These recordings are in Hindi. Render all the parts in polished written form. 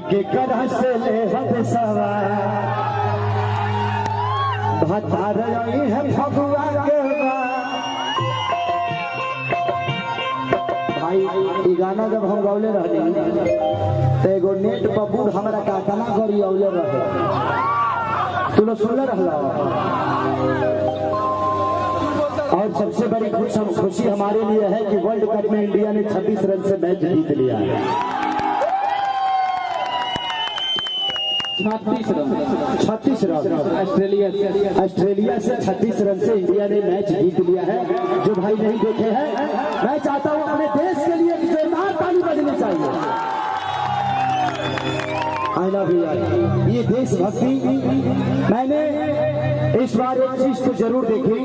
कि करह से ले हम सवार भतार है फगुआ के भाई। ई गाना जब हम गौले रहनी तो एगो नेट पर बूढ़ हमारा काकना करी औले रहे, तू लोग सुनले रहला। और सबसे बड़ी खुशी हमारे लिए है कि वर्ल्ड कप में इंडिया ने 26 रन से मैच जीत लिया है। 36 रन ऑस्ट्रेलिया से 36 रन से इंडिया ने मैच जीत लिया है। जो भाई नहीं देखे हैं, मैं चाहता हूं अपने देश के लिए जोरदार ताली बजनी चाहिए। I love you. ये देशभक्ति मैंने इस बार एक चीज को जरूर देखी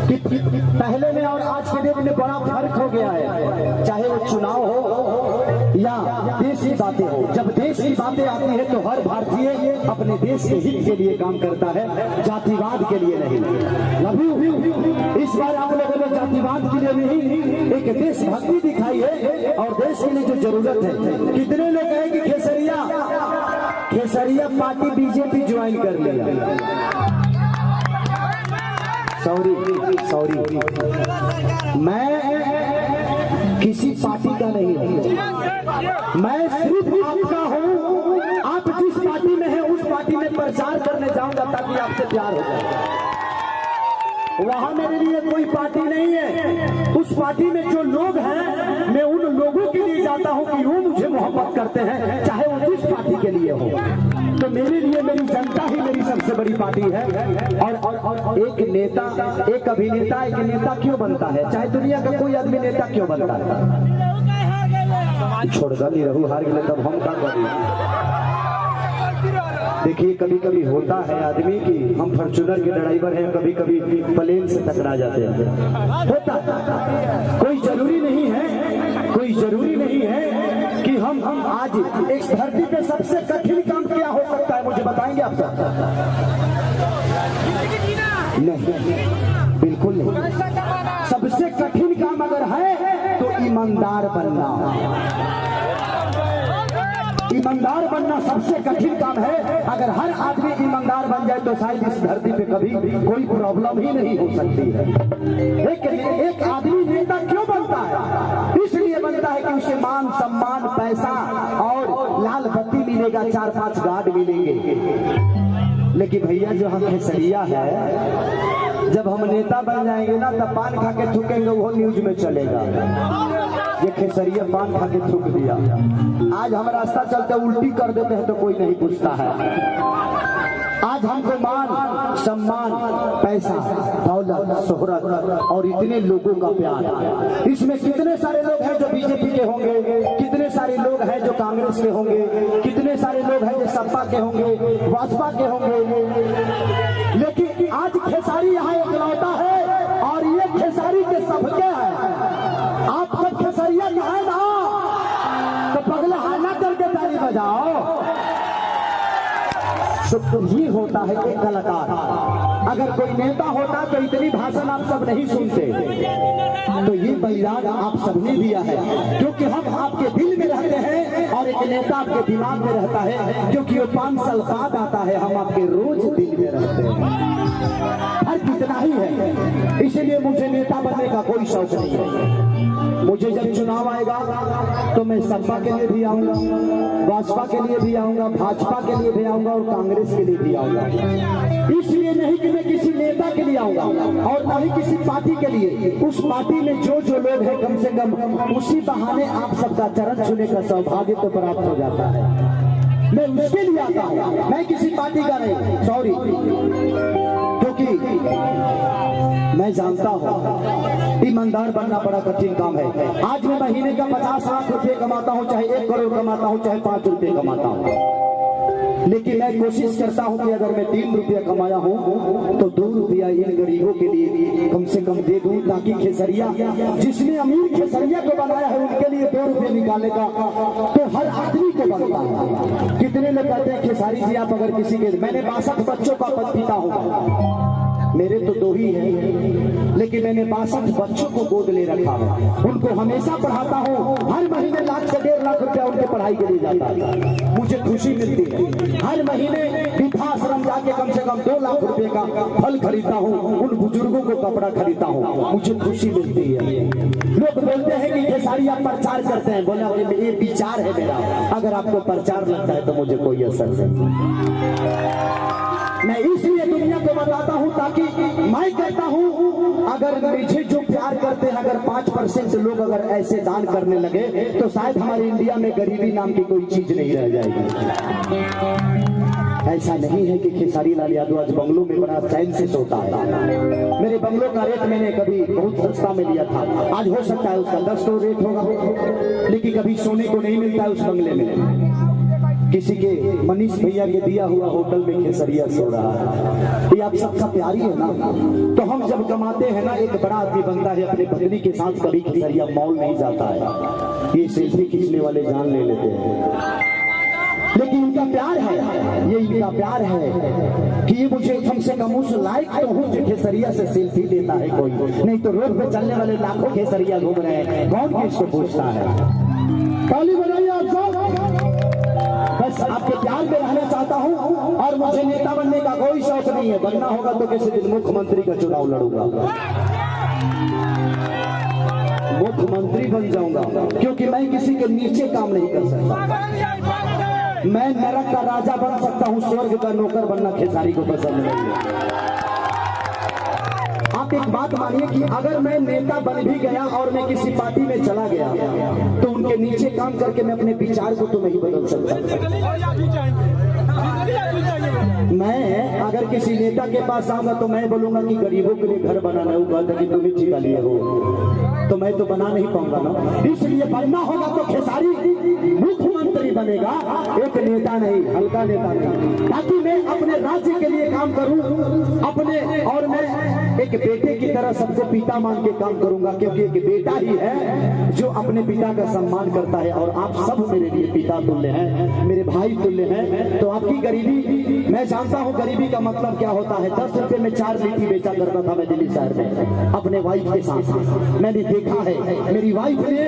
कि पहले में और आज के डेट में बड़ा फर्क हो गया है। चाहे वो चुनाव हो या देश की बातें हो, जब देश की बातें आती है तो हर भारतीय अपने देश के हित के लिए काम करता है, जातिवाद के लिए नहीं। Love you. इस बार आप लोगों ने जातिवाद के लिए नहीं, एक देशभक्ति दिखाई है और देश के लिए जो जरूरत है। कितने लोग कहे कि खेसरिया पार्टी बीजेपी ज्वाइन कर लिया। सॉरी मैं किसी पार्टी का नहीं हूँ, मैं सिर्फ आपका हूँ। आप जिस पार्टी में हैं उस पार्टी में प्रचार करने जाऊंगा ताकि आपसे प्यार हो जाए। वहां मेरे लिए कोई पार्टी नहीं है। उस पार्टी में जो लोग हैं मैं उन लोगों के लिए जाता हूं कि वो मुझे मोहब्बत करते हैं, चाहे वो जिस पार्टी के लिए हो। तो मेरे लिए मेरी जनता ही मेरी सबसे बड़ी पार्टी है। और एक नेता, एक अभिनेता, एक नेता क्यों बनता है, चाहे दुनिया का कोई आदमी नेता क्यों बनता है। छोड़ गली रहू हार गए तब हम का करी। देखिए कभी कभी होता है आदमी की, हम फॉर्च्यूनर के ड्राइवर हैं, कभी कभी प्लेन से टकरा जाते हैं, होता है। कोई जरूरी नहीं है कि हम आज इस धरती पे सबसे कठिन काम क्या हो सकता है, मुझे बताएंगे आप सब? नहीं, बिल्कुल नहीं। सबसे कठिन काम अगर है तो ईमानदार बनना सबसे कठिन काम है। अगर हर आदमी ईमानदार बन जाए तो शायद इस धरती पे कभी कोई प्रॉब्लम ही नहीं हो सकती है। एक आदमी नेता क्यों बनता है? इसलिए बनता है कि उसे मान सम्मान, पैसा और लाल बत्ती मिलेगा, 4-5 गार्ड मिलेंगे। लेकिन भैया जो हम खेसरिया है, जब हम नेता बन जाएंगे ना तब पान खा के थूकेंगे, वो न्यूज में चलेगा। ये खेसरिया पान खा के थूक दिया। आज हम रास्ता चलते उल्टी कर देते हैं तो कोई नहीं पूछता है। आज हमको मान सम्मान, पैसा, दौलत, शोहरत और इतने लोगों का प्यार। इसमें कितने सारे लोग हैं जो बीजेपी के होंगे, कितने सारे लोग हैं जो कांग्रेस के होंगे, कितने सारे लोग हैं जो सपा के होंगे, भाजपा के होंगे। लेकिन आज खेसारी यहाँ इकलौता है और ये खेसारी के सबके है। आप सब खेसरिया का है ना, तो पगला हाना करके ताली बजाओ। तो ये होता है एक कलाकार। अगर कोई नेता होता तो इतनी भाषण आप सब नहीं सुनते। तो ये बलिदान आप सबने दिया है, क्योंकि हम आपके दिल में रहते हैं और एक नेता आपके दिमाग में रहता है, क्योंकि वो 5 साल बाद आता है। हम आपके रोज दिल में रहते हैं। हर कितना ही है। इसीलिए मुझे नेता बनने का कोई शौक नहीं है। मुझे जब चुनाव आएगा तो मैं सपा के लिए भी आऊंगा, भाजपा के लिए भी आऊंगा, भाजपा के लिए भी आऊंगा और कांग्रेस के लिए भी आऊंगा। इसलिए नहीं कि मैं किसी नेता के लिए आऊंगा और न ही किसी पार्टी के लिए। उस पार्टी में जो लोग हैं कम से कम उसी बहाने आप सबका चरण छूने का सौभाग्य तो प्राप्त हो जाता है। मैं उसके लिए आता हूँ, मैं किसी पार्टी का नहीं। सॉरी, क्योंकि मैं जानता हूँ ईमानदार बनना बड़ा कठिन काम है। आज मैं महीने का 50 लाख रुपए कमाता हूँ, चाहे 1 करोड़ कमाता हूँ, चाहे 5 रुपए कमाता हूँ, लेकिन मैं कोशिश करता हूँ कि अगर मैं 3 रुपया कमाया हूँ तो 2 रुपया इन गरीबों के लिए कम से कम दे दूँ, ताकि खेसरिया, जिसने अमीर खेसरिया को बनाया है, उनके लिए 2 रुपये निकालेगा तो हर आदमी को बनता है। कितने लोग कहते हैं खेसारी जी आप अगर किसी के, मैंने 62 बच्चों का पद पिता हूँ, मेरे तो 2 ही हैं, लेकिन मैंने 62 बच्चों को गोद ले रखा है, उनको हमेशा पढ़ाता हूँ। हर महीने लाख से 1.5 लाख रुपया उनके पढ़ाई के लिए जाता है, मुझे खुशी मिलती है। हर महीने वृद्धाश्रम जाके कम से कम 2 लाख रुपए का फल खरीदता हूँ, उन बुजुर्गों को कपड़ा खरीदता हूँ, मुझे खुशी मिलती है। लोग बोलते हैं कि खेसारी आप प्रचार करते हैं, बोला ये विचार है मेरा, अगर आपको प्रचार लगता है तो मुझे कोई असर नहीं। मैं इसलिए दुनिया को बताता हूं ताकि मैं कहता हूं, अगर मुझे जो प्यार करते हैं, अगर 5% लोग अगर ऐसे दान करने लगे तो शायद हमारे इंडिया में गरीबी नाम की कोई चीज नहीं रह जाएगी। ऐसा नहीं है कि खेसारी लाल यादव आज बंगलों में बड़ा चैन से सोता है। मेरे बंगलों का रेट मैंने कभी बहुत सस्ता में लिया था, आज हो सकता है उसका 10 करोड़ रेट होगा, लेकिन कभी सोने को नहीं मिलता है उस बंगले में। किसी के मनीष भैया के दिया हुआ होटल में खेसरिया सो रहा है। ये आप सबका प्यारी है ना। तो हम जब कमाते हैं ना, एक बड़ा आदमी बनता है, अपने पत्नी के साथ कभी खेसरिया मॉल नहीं जाता है, ये सेल्फी खींचने वाले जान ले लेते हैं। लेकिन इनका प्यार है, ये इनका प्यार है कि ये मुझे कम से कम उस लायक तो हूँ जो खेसरिया से सेल्फी देता है कोई, नहीं तो रोड पे चलने वाले लाखों खेसरिया घूम रहे हैं, कौन किसको पूछता है। ताली बजाइए आप सब। बस आपके प्यार में रहना चाहता हूं, और मुझे नेता बनने का कोई शौक नहीं है। बनना होगा तो किसी दिन मुख्यमंत्री का चुनाव लड़ूंगा, मुख्यमंत्री बन जाऊंगा, क्योंकि मैं किसी के नीचे काम नहीं कर सकता। मैं नरक का राजा बन सकता हूं, स्वर्ग का नौकर बनना खेसारी को पसंद नहीं है। आप एक बात मानिए कि अगर मैं नेता बन भी गया और मैं किसी पार्टी में चला गया तो उनके नीचे काम करके मैं अपने विचार को तो नहीं बदल सकता। मैं अगर किसी नेता के पास आऊंगा तो मैं बोलूंगा कि गरीबों के लिए घर बनाना है, वो कहता कि तुम ही ठिका लिए हो, तो मैं तो बना नहीं पाऊंगा ना। इसलिए बनना होगा तो खेसारी मुख्यमंत्री बनेगा, एक नेता नहीं, हल्का नेता नहीं, ताकि मैं अपने राज्य के लिए काम करूं अपने, और मैं एक बेटे की तरह सबको पिता मान के काम करूंगा, क्योंकि एक बेटा ही है जो अपने पिता का सम्मान करता है। और आप सब मेरे लिए पिता तुल्य हैं, मेरे भाई तुल्य हैं। तो आपकी गरीबी, मैं जानता हूं गरीबी का मतलब क्या होता है। 10 रुपए में 4 लिट्टी बेचा करता था मैं दिल्ली शहर में अपने वाइफ के साथ। मैंने देखा है, मेरी वाइफ ने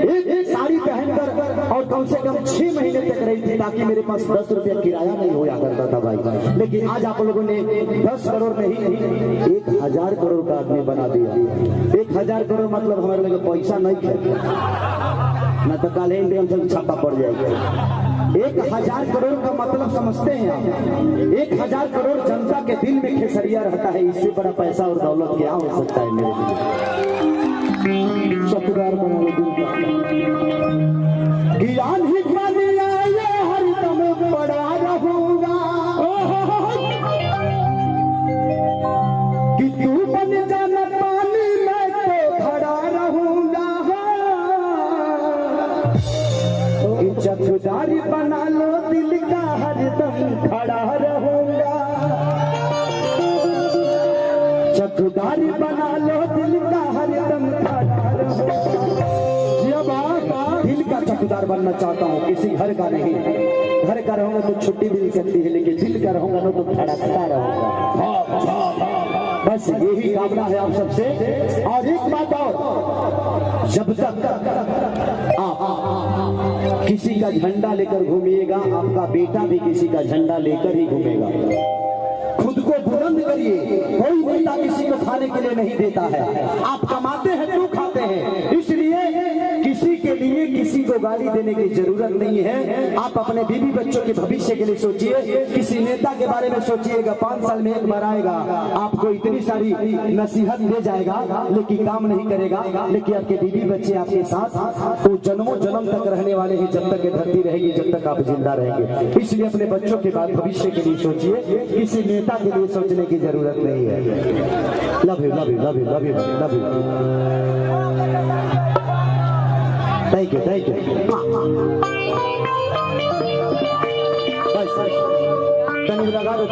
एक साड़ी पहनकर और कम से कम 6 महीने तक रही थी, ताकि मेरे पास 10 रुपया किराया नहीं होया करता था भाई। लेकिन आज आप लोगों ने 10 करोड़ नहीं 1000 करोड़ का आदमी बना दिया। 1000 करोड़ मतलब हमारे लगे पैसा नहीं है ना, तो कल इंडियन छापा पड़ जाएगा। 1000 करोड़ का मतलब समझते हैं आप? 1000 करोड़ जनता के दिल में खेसरिया रहता है। इससे बड़ा पैसा और दौलत क्या हो सकता है मेरे लिए। चौकीदार बना लो दिल का, ज्ञान हिकमत दिया ये हरदम पड़ा रहूंगा, कि तू बन जाना पानी में तो खड़ा रहूंगा, चौकीदारी बना लो दिल का हरदम खड़ा रहूंगा, चौकीदारी बना लो दिल का हरदम खड़ा रहूंगा। दिल का चौकीदार बनना चाहता हूँ, किसी घर का नहीं। घर का रहूंगा तो छुट्टी मिल सकती है, लेकिन दिल का रहूंगा ना तो खड़ा रहूंगा। बस यही कामना है आप सबसे। और एक बात और, जब तक आप किसी का झंडा लेकर घूमिएगा, आपका बेटा भी किसी का झंडा लेकर ही घूमेगा। खुद को बुलंद करिए। कोई नेता किसी को खाने के लिए नहीं देता है, आप कमाते हैं तो खाते हैं। इसलिए किसी के लिए किसी को गाली देने की जरूरत नहीं है। आप अपने बीवी बच्चों के भविष्य के लिए सोचिए। किसी नेता के बारे में सोचिएगा, 5 साल में एक बार आएगा, आपको इतनी सारी नसीहत दे जाएगा, लेकिन काम नहीं करेगा। लेकिन आपके बीवी बच्चे आपके साथ तो जन्मों जन्म तक रहने वाले हैं, जब तक धरती रहेगी, जब तक आप जिंदा रहेंगे। इसलिए अपने बच्चों के बाद भविष्य के लिए सोचिए, किसी नेता के लिए सोचने की जरूरत नहीं है। Love you, love you, love you, love you, love you. Thank you, thank you. बस लगा दो।